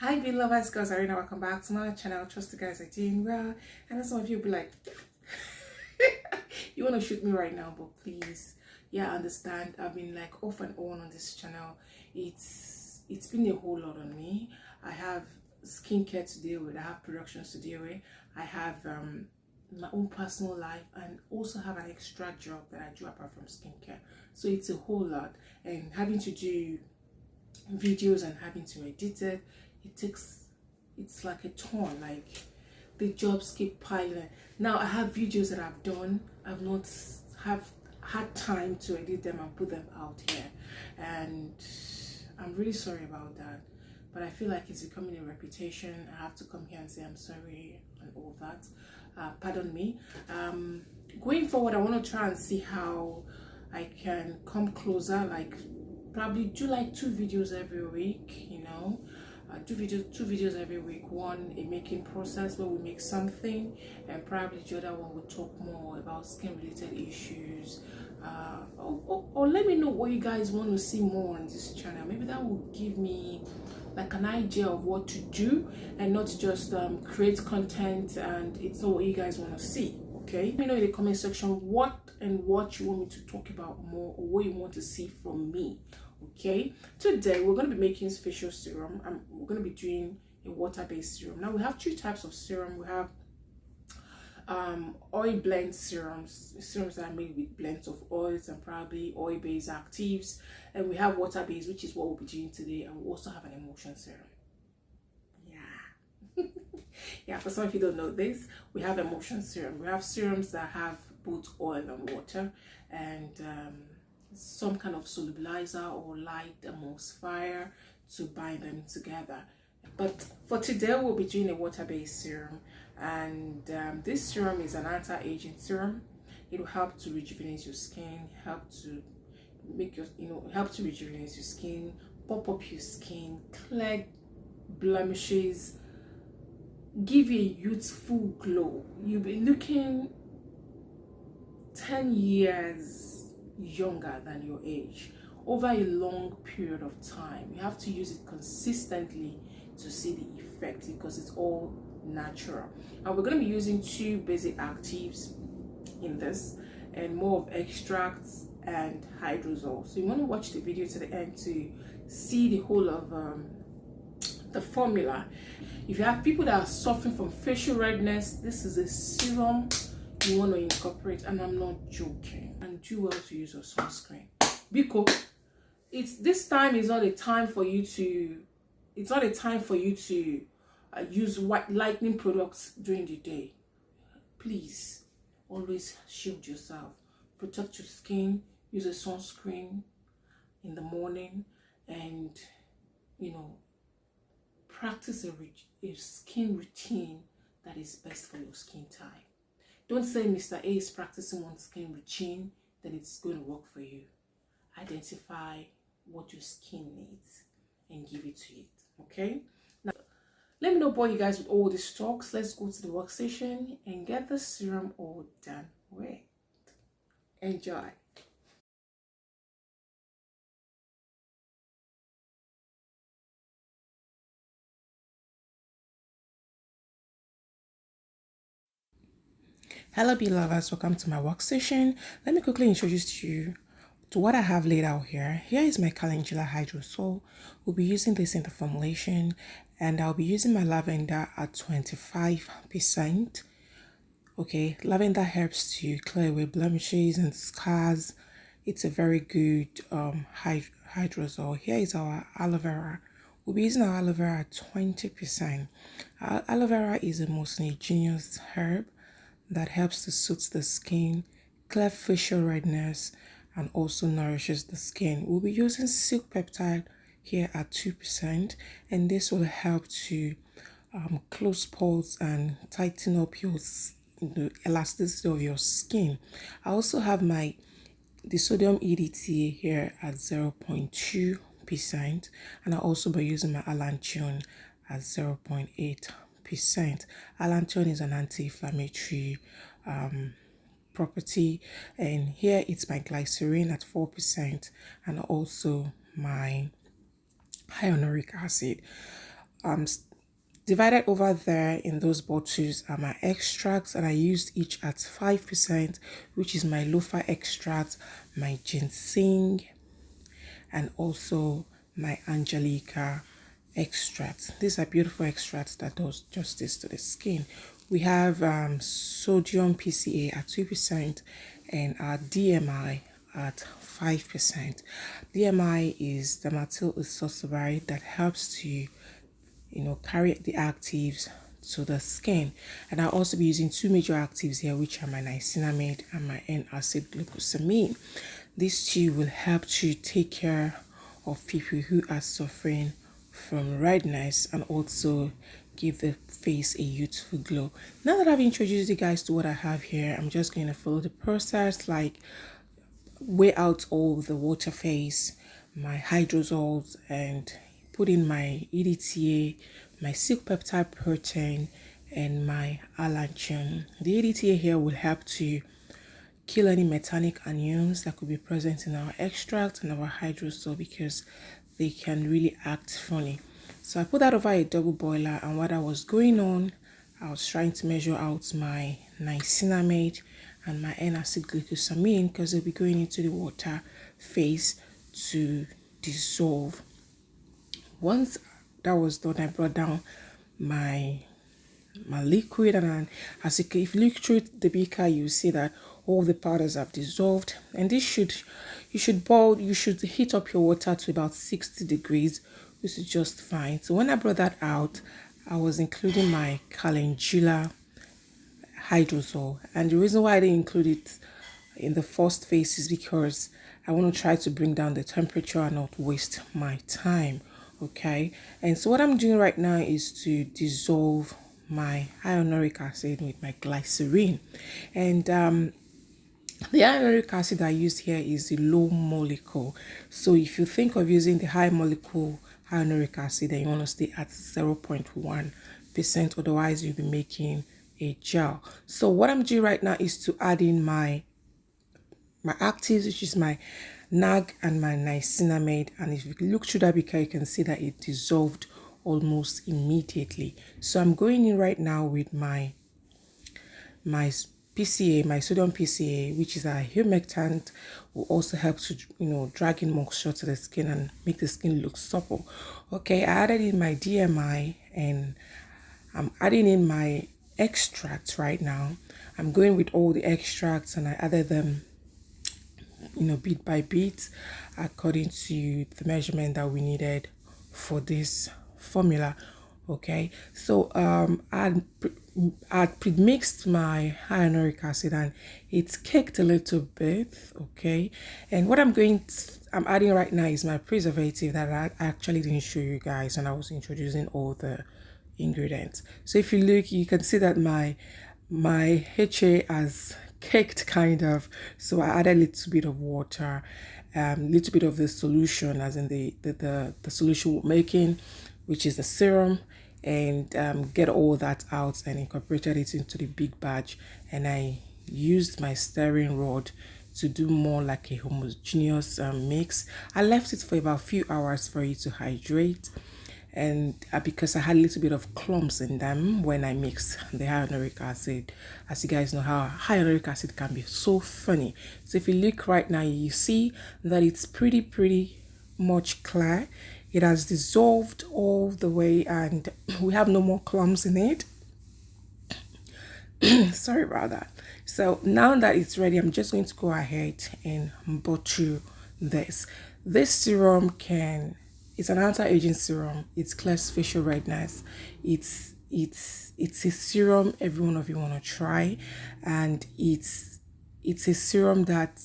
Hi beauty lovers, girls, Arena, welcome back to my channel. Trust you guys are doing well. I know some of you will be like, you want to shoot me right now, but please, yeah, I understand. I've been like off and on this channel. It's been a whole lot on me. I have skincare to deal with, I have productions to deal with, I have my own personal life, and also have an extra job that I do apart from skincare. So it's a whole lot, and having to do videos and having to edit it, it's like a ton. Like the jobs keep piling. Now I have videos that I've done, I've not have had time to edit them and put them out here, and I'm really sorry about that, but I feel like it's becoming a reputation. I have to come here and say I'm sorry and all that. Pardon me. Going forward, I want to try and see how I can come closer, like probably do like 2 videos every week, you know. Two videos every week. One, a making process where we make something, and probably the other one will talk more about skin related issues, or let me know what you guys want to see more on this channel. Maybe that will give me like an idea of what to do, and not just create content and it's not what you guys want to see. Okay, let me know in the comment section what you want me to talk about more, or what you want to see from me. Okay, today we're going to be making facial serum, and we're going to be doing a water-based serum. Now we have 2 types of serum. We have oil blend serums that are made with blends of oils and probably oil-based actives, and we have water-based, which is what we'll be doing today, and we also have an emulsion serum. Yeah. Yeah, for some of you don't know this, we have emulsion serum. We have serums that have both oil and water, and some kind of solubilizer or light emulsifier to bind them together. But for today we'll be doing a water-based serum, and this serum is an anti-aging serum. It will help to rejuvenate your skin, help to make your help to rejuvenate your skin, pop up your skin, clear blemishes, give you a youthful glow. You'll be looking 10 years younger than your age over a long period of time. You have to use it consistently to see the effect, because it's all natural. And we're going to be using 2 basic actives in this, and more of extracts and hydrosol. So you want to watch the video to the end to see the whole of the formula. If you have people that are suffering from facial redness, this is a serum you want to incorporate, and I'm not joking. And do well to use your sunscreen, because this time is not a time for you to use white lightning products during the day. Please always shield yourself, protect your skin, use a sunscreen in the morning, and practice a skin routine that is best for your skin type. Don't say Mr. A is practicing one skin routine, then it's going to work for you. Identify what your skin needs and give it to it. Okay? Now, let me not bore you guys with all these talks. Let's go to the workstation and get the serum all done with. Enjoy. Hello beauty lovers, welcome to my workstation. Let me quickly introduce you to what I have laid out here. Here is my Calendula hydrosol. We'll be using this in the formulation, and I'll be using my lavender at 25%. Okay, lavender helps to clear away blemishes and scars. It's a very good hydrosol. Here is our aloe vera. We'll be using our aloe vera at 20%. Aloe vera is the most ingenious herb that helps to soothe the skin, clear facial redness, and also nourishes the skin. We'll be using silk peptide here at 2%, and this will help to close pores and tighten up the elasticity of your skin. I also have the sodium EDTA here at 0.2%, and I'll also be using my allantoin at 0.8%. Allantoin is an anti-inflammatory property, and here it's my glycerin at 4%, and also my hyaluronic acid. Divided over there in those bottles are my extracts, and I used each at 5%, which is my loafer extract, my ginseng, and also my angelica extract. These are beautiful extracts that does justice to the skin. We have sodium PCA at 2% and our DMI at 5%. DMI is the methyl isosabide that helps to carry the actives to the skin. And I'll also be using two major actives here, which are my niacinamide and my N-acid glucosamine. These two will help to take care of people who are suffering from redness and also give the face a youthful glow. Now that I've introduced you guys to what I have here, I'm just going to follow the process, like weigh out all the water phase, my hydrosols, and put in my EDTA, my silk peptide protein, and my allantoin. The EDTA here will help to kill any metallic anions that could be present in our extract and our hydrosol, because they can really act funny. So I put that over a double boiler, and while that was going on, I was trying to measure out my niacinamide and my N-acid glucosamine, because they'll be going into the water phase to dissolve. Once that was done, I brought down my liquid, and as if you look through the beaker, you see that all the powders have dissolved. And this should you should heat up your water to about 60 degrees, which is just fine. So when I brought that out, I was including my Calendula hydrosol, and the reason why I didn't include it in the first phase is because I want to try to bring down the temperature and not waste my time. Okay, and so what I'm doing right now is to dissolve my hyaluronic acid with my glycerin, and the hyaluronic acid I used here is the low molecule. So if you think of using the high molecule hyaluronic acid, then you want to stay at 0.1%, otherwise you'll be making a gel. So what I'm doing right now is to add in my actives, which is my NAG and my niacinamide, and if you look through that beaker, you can see that it dissolved almost immediately. So I'm going in right now with my PCA, my sodium PCA, which is a humectant, will also help to drag in moisture to the skin and make the skin look supple. Okay, I added in my DMI, and I'm adding in my extracts right now. I'm going with all the extracts, and I added them bit by bit according to the measurement that we needed for this formula. Okay, so I pre-mixed my hyaluronic acid, and it's caked a little bit. Okay, and what I'm adding right now is my preservative that I actually didn't show you guys when I was introducing all the ingredients. So if you look, you can see that my HA has caked kind of, so I added a little bit of water, little bit of the solution, as in the solution we're making, which is the serum, and get all that out and incorporated it into the big batch. And I used my stirring rod to do more like a homogeneous mix. I left it for about a few hours for it to hydrate, and because I had a little bit of clumps in them when I mixed the hyaluronic acid. As you guys know how hyaluronic acid can be so funny. So if you look right now, you see that it's pretty much clear. It has dissolved all the way, and we have no more clumps in it. Sorry about that. So now that it's ready, I'm just going to go ahead and bottle this. This serum it's an anti-aging serum. It clears facial redness. It's a serum every one of you want to try, and it's a serum that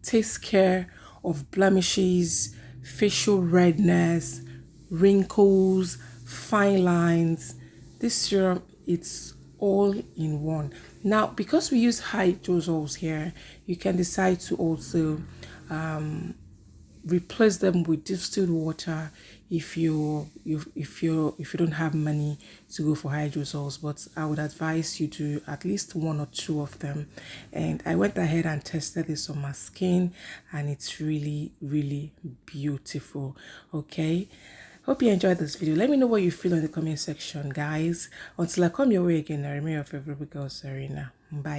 takes care of blemishes, facial redness, wrinkles, fine lines. This serum, it's all in one. Now, because we use hydrosols here, you can decide to also replace them with distilled water if you don't have money to go for hydrosols, but I would advise you to at least one or two of them. And I went ahead and tested this on my skin, and it's really beautiful. Okay, Hope you enjoyed this video. Let me know what you feel in the comment section, guys. Until I come your way again, I remain your favorite girl, Serena. Bye.